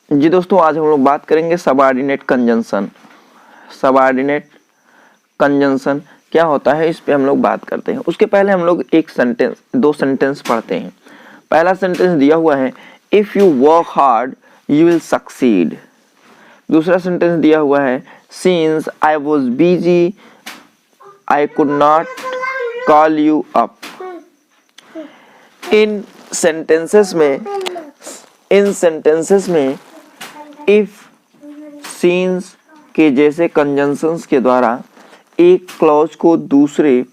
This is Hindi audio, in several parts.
जी दोस्तों, आज हम लोग बात करेंगे सबऑर्डिनेट कंजंक्शन। सबऑर्डिनेट कंजंक्शन क्या होता है, इस पे हम लोग बात करते हैं। उसके पहले हम लोग दो सेंटेंस पढ़ते हैं। पहला सेंटेंस दिया हुआ है, if you work hard you will succeed. दूसरा सेंटेंस दिया हुआ है, since I was busy I could not call you up. In sentences में इफ सीन्स के जैसे कंजंक्शंस के द्वारा एक क्लॉज को दूसरे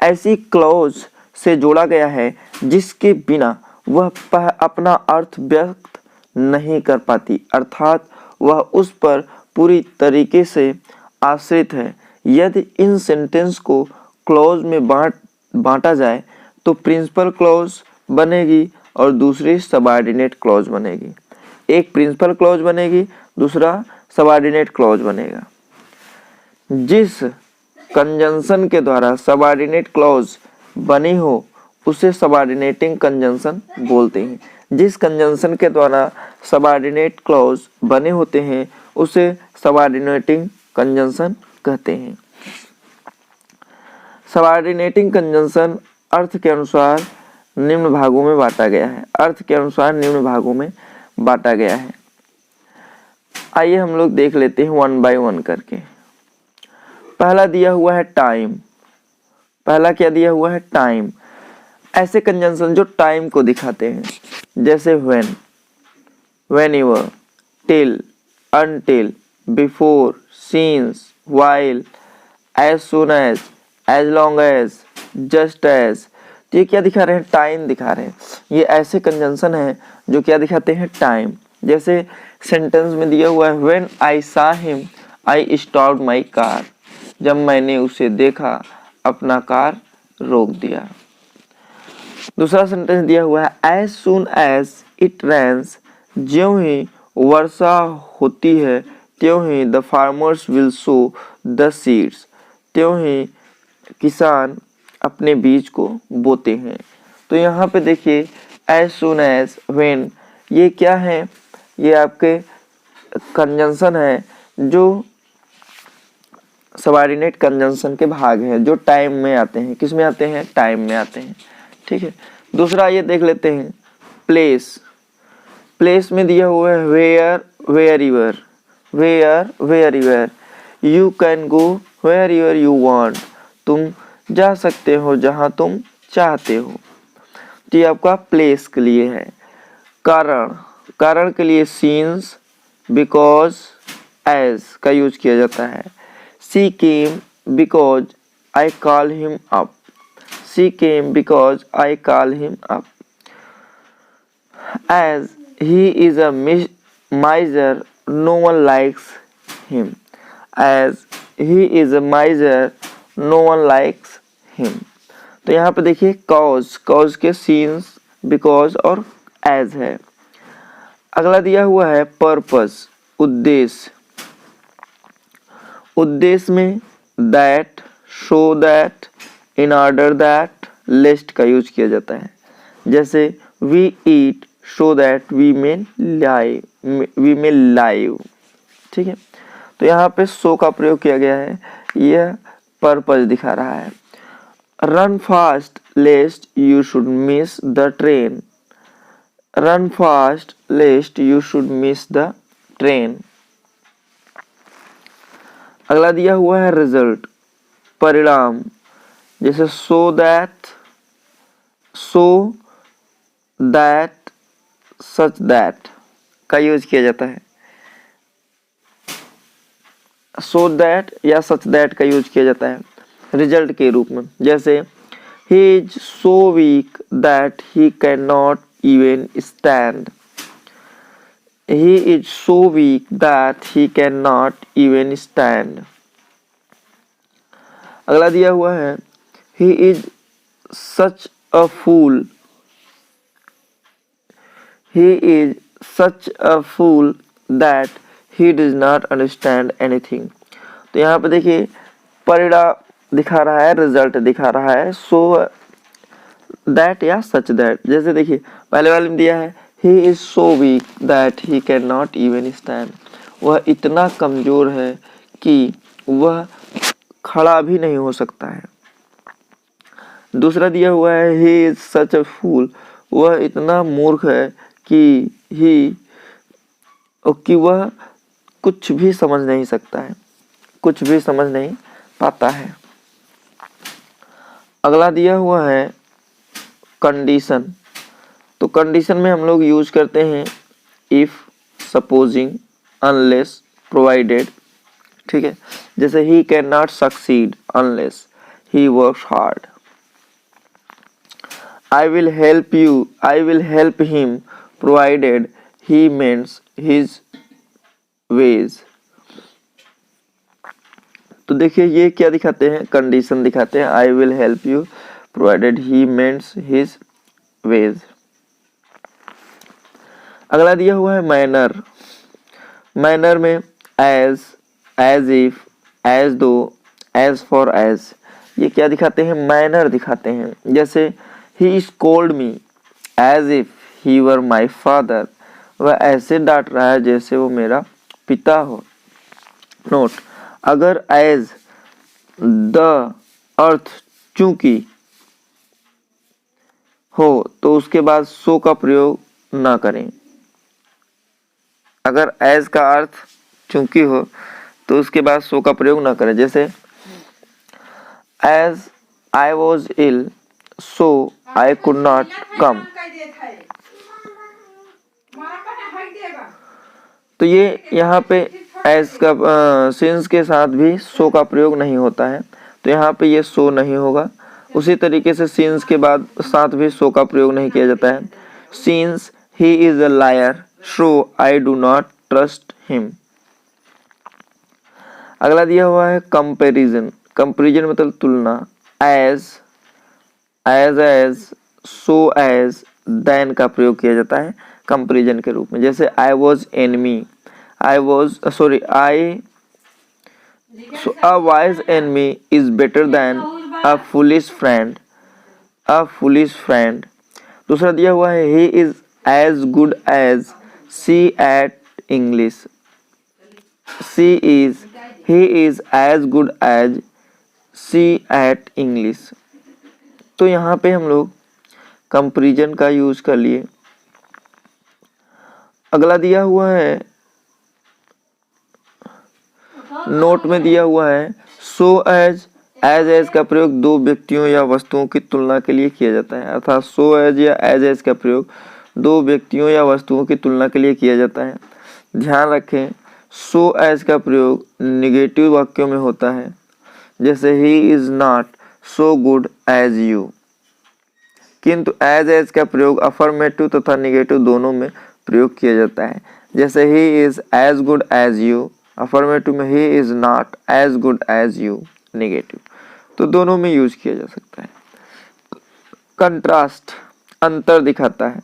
ऐसी क्लॉज से जोड़ा गया है जिसके बिना वह अपना अर्थ व्यक्त नहीं कर पाती, अर्थात वह उस पर पूरी तरीके से आश्रित है। यदि इन सेंटेंस को क्लॉज में बांटा जाए तो प्रिंसिपल क्लॉज बनेगी और दूसरी सबऑर्डिनेट क्लॉज बनेगी। एक प्रिंसिपल क्लॉज बनेगी, दूसरा सबऑर्डिनेट क्लॉज बनेगा। जिस कंजंक्शन के द्वारा सबऑर्डिनेट क्लॉज बनी हो उसे सबऑर्डिनेटिंग कंजंक्शन बोलते हैं। जिस कंजंक्शन के द्वारा सबऑर्डिनेट क्लॉज बने होते हैं उसे सबऑर्डिनेटिंग कंजंक्शन कहते हैं। सबऑर्डिनेटिंग कंजंक्शन अर्थ के अनुसार निम्न भागों में बांटा गया है। आइए हम लोग देख लेते हैं वन बाय वन करके। पहला दिया हुआ है टाइम। पहला क्या दिया हुआ है, टाइम। ऐसे कंजंक्शन जो टाइम को दिखाते हैं, जैसे when, whenever, till, until, before, since, while, as soon as long as, just as. तो ये क्या दिखा रहे हैं, टाइम दिखा रहे हैं। ये ऐसे कंजंक्शन है जो क्या दिखाते हैं, टाइम। जैसे सेंटेंस में दिया हुआ है, व्हेन आई सा him I stopped my car. जब मैंने उसे देखा अपना कार रोक दिया। दूसरा सेंटेंस दिया हुआ है, as soon as it rains. ज्यों ही वर्षा होती है त्यों ही the farmers will sow the seeds. त्यों ही किसान अपने बीज को बोते हैं। तो यहाँ पे देखिए, एज सून एज, व्हेन, ये क्या है, ये आपके कंजंक्शन है जो सबऑर्डिनेट कंजंक्शन के भाग हैं, जो टाइम में आते हैं। किस में आते हैं, टाइम में आते हैं। ठीक है। दूसरा ये देख लेते हैं, प्लेस। प्लेस में दिया हुआ है, where, wherever, where, wherever, you can go wherever you want. तुम जा सकते हो जहां तुम चाहते हो। तो ये आपका प्लेस के लिए है। कारण, कारण के लिए सिंस, बिकॉज, एज का यूज किया जाता है। She came because I call him up. She came because I call him up. As he is a miser no one likes him. As he is a miser no one likes him. तो यहाँ पे देखिए, cause, cause के since, because और as है। अगला दिया हुआ है purpose, उद्देश्य। उद्देश्य में that, show that, in order that, lest का यूज किया जाता है। जैसे we eat so that we may live। ठीक है। तो यहाँ पे so का प्रयोग किया गया है, यह पर्पस दिखा रहा है। Run fast लेस्ट you should miss the train. Run fast लेस्ट you should miss the train. अगला दिया हुआ है रिजल्ट, परिणाम। जैसे so that, such that का यूज किया जाता है। so that या such that का यूज किया जाता है रिजल्ट के रूप में। जैसे he is so weak that he cannot even stand। he is so weak that he cannot even stand। अगला दिया हुआ है, he is such a fool। he is such a fool that he does not understand anything। तो यहाँ पे देखिए, परिणाम दिखा रहा है, रिजल्ट दिखा रहा है, सो दैट या सच दैट। जैसे देखिए, पहले वाले में दिया है he is so weak that he can not even stand, वह इतना कमजोर है कि वह खड़ा भी नहीं हो सकता है। दूसरा दिया हुआ है ही इज सच अ फूल, वह इतना मूर्ख है कि वह कुछ भी समझ नहीं सकता है, कुछ भी समझ नहीं पाता है। अगला दिया हुआ है कंडीशन। तो कंडीशन में हम लोग यूज करते हैं इफ, सपोजिंग, अनलेस, प्रोवाइडेड। ठीक है, जैसे he can not succeed unless he works hard. I will help him provided he mends his ways। तो देखिए ये क्या दिखाते हैं, कंडीशन दिखाते हैं, I will help you provided he mends his ways। अगला दिया हुआ है मैनर। मैनर में as, as if, as though, as for as, ये क्या दिखाते हैं, मैनर दिखाते हैं। जैसे he scolded me as if he were my father, वह ऐसे डांट रहा है जैसे वो मेरा पिता हो। नोट, अगर as द अर्थ चूंकि हो तो उसके बाद सो का प्रयोग ना करें। अगर as का अर्थ चूंकि हो तो उसके बाद सो का प्रयोग ना करें। जैसे as I was ill so I could not come। तो ये यहाँ पे as का since के साथ भी सो का प्रयोग नहीं होता है, तो यहाँ पे ये सो नहीं होगा। उसी तरीके से since के बाद साथ भी सो का प्रयोग नहीं किया जाता है। since he is a liar so I do not trust him। अगला दिया हुआ है कंपैरिजन। कंपैरिजन मतलब तुलना। as, so as, then का प्रयोग किया जाता है कंपैरिजन के रूप में। जैसे I was enemy, I so a wise enemy is better than a foolish friend, दूसरा दिया हुआ है he is as good as she at English, he is as good as she at English। तो यहाँ पे हम लोग कंपैरिजन का यूज कर लिए। अगला दिया हुआ है नोट में दिया हुआ है सो एज का प्रयोग दो व्यक्तियों या वस्तुओं की तुलना के लिए किया जाता है। अर्थात सो एज या एज का प्रयोग दो व्यक्तियों या वस्तुओं की तुलना के लिए किया जाता है। ध्यान रखें, सो एज का प्रयोग निगेटिव वाक्यों में होता है। जैसे he is not so good as you, किंतु एज का प्रयोग अफर्मेटिव तथा निगेटिव दोनों में प्रयोग किया जाता है। जैसे he is as good as you, affirmative में he is not as good as you, negative. तो दोनों में यूज किया जा सकता है। कंट्रास्ट, अंतर दिखाता है।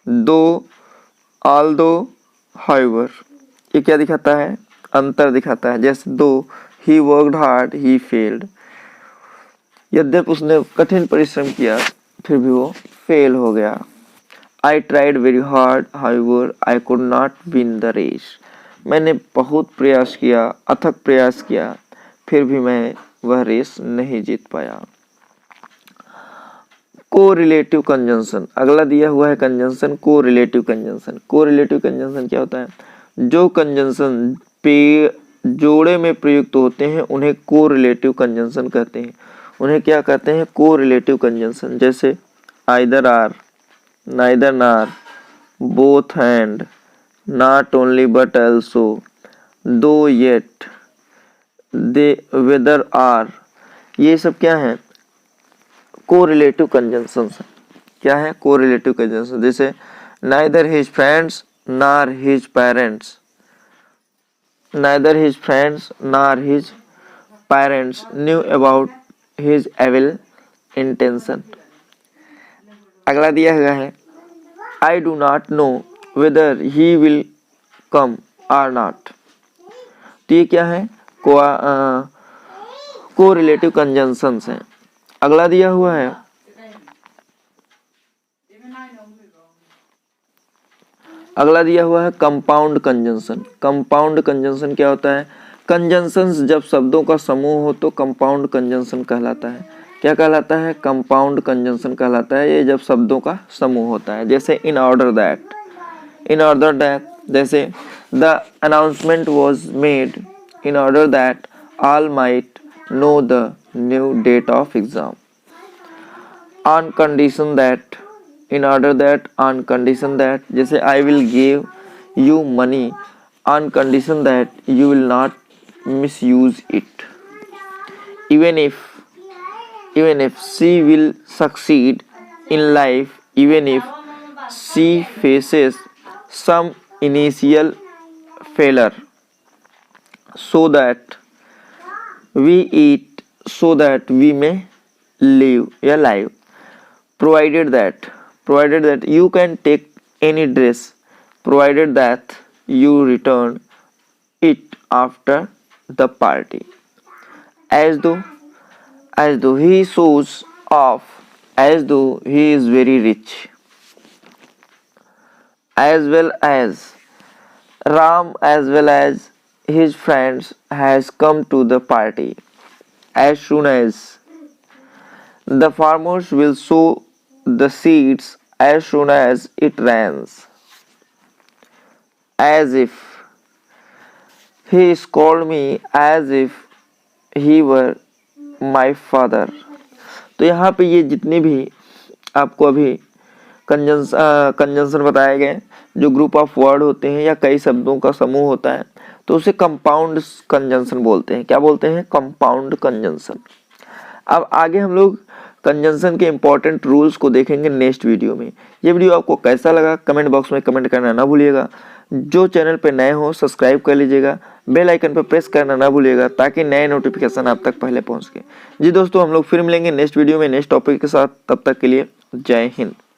दो, ऑल्दो, हाउएवर, ये क्या दिखाता है, अंतर दिखाता है। जैसे दो he worked hard he failed, यद्यपि उसने कठिन परिश्रम किया फिर भी वो फेल हो गया। I tried very hard, however I could not win the race, मैंने बहुत प्रयास किया, अथक प्रयास किया, फिर भी मैं वह रेस नहीं जीत पाया। कोरिलेटिव कंजंक्शन, अगला दिया हुआ है conjunction correlative conjunction. Correlative conjunction क्या होता है, जो कंजंक्शन पे जोड़े में प्रयुक्त होते हैं उन्हें कोरिलेटिव कंजंक्शन कहते हैं। उन्हें क्या कहते हैं, कोरिलेटिव कंजंक्शन। जैसे either or, neither nor, both and, not only but also, though yet, they whether are, ये सब क्या है, कोरिलेटिव कंजंक्शंस। क्या है, कोरिलेटिव कंजंक्शन। जैसे neither his friends nor his parents, neither his friends nor his parents knew about his evil intention। अगला दिया हुआ है I do not know whether he will come or not। तो ये क्या है, कोरिलेटिव कंजंक्शंस हैं। अगला दिया हुआ है अगला दिया हुआ है कंपाउंड कंजंक्शन। कंपाउंड कंजंक्शन क्या होता है? कंजंक्शंस जब शब्दों का समूह हो तो कंपाउंड कंजंक्शन कहलाता है। क्या कहलाता है? कंपाउंड कंजंक्शन कहलाता है ये जब शब्दों का समूह होता है। जैसे in order that, in order that, जैसे the announcement was made in order that all might know the new date of exam. On condition that, in order that, on condition that, जैसे I will give you money on condition that you will not misuse it, even if she will succeed in life, even if she faces some initial failure, so that we eat, so that we may live या live, provided that you can take any dress, provided that you return it after the party, as though he shows off, as though he is very rich, as well as Ram as well as his friends has come to the party, as soon as the farmers will sow the seeds, as soon as it rains, as if he scolded me, as if he were my father। तो यहाँ पे ये जितने भी आपको अभी कंजंक्शन बताए गए, जो ग्रुप ऑफ वर्ड होते हैं या कई शब्दों का समूह होता है, तो उसे कंपाउंड कंजंक्शन बोलते हैं। क्या बोलते हैं? Compound conjunction. अब आगे हम लोग कंजंक्शन के इंपॉर्टेंट रूल्स को देखेंगे नेक्स्ट वीडियो में। ये वीडियो आपको कैसा लगा कमेंट बॉक्स में कमेंट करना ना भूलिएगा। जो चैनल पे नए हो सब्सक्राइब कर लीजिएगा, बेल आइकन पर प्रेस करना ना भूलिएगा ताकि नए नोटिफिकेशन आप तक पहले पहुंच सके। जी दोस्तों, हम लोग फिर मिलेंगे नेक्स्ट वीडियो में नेक्स्ट टॉपिक के साथ। तब तक के लिए जय हिंद।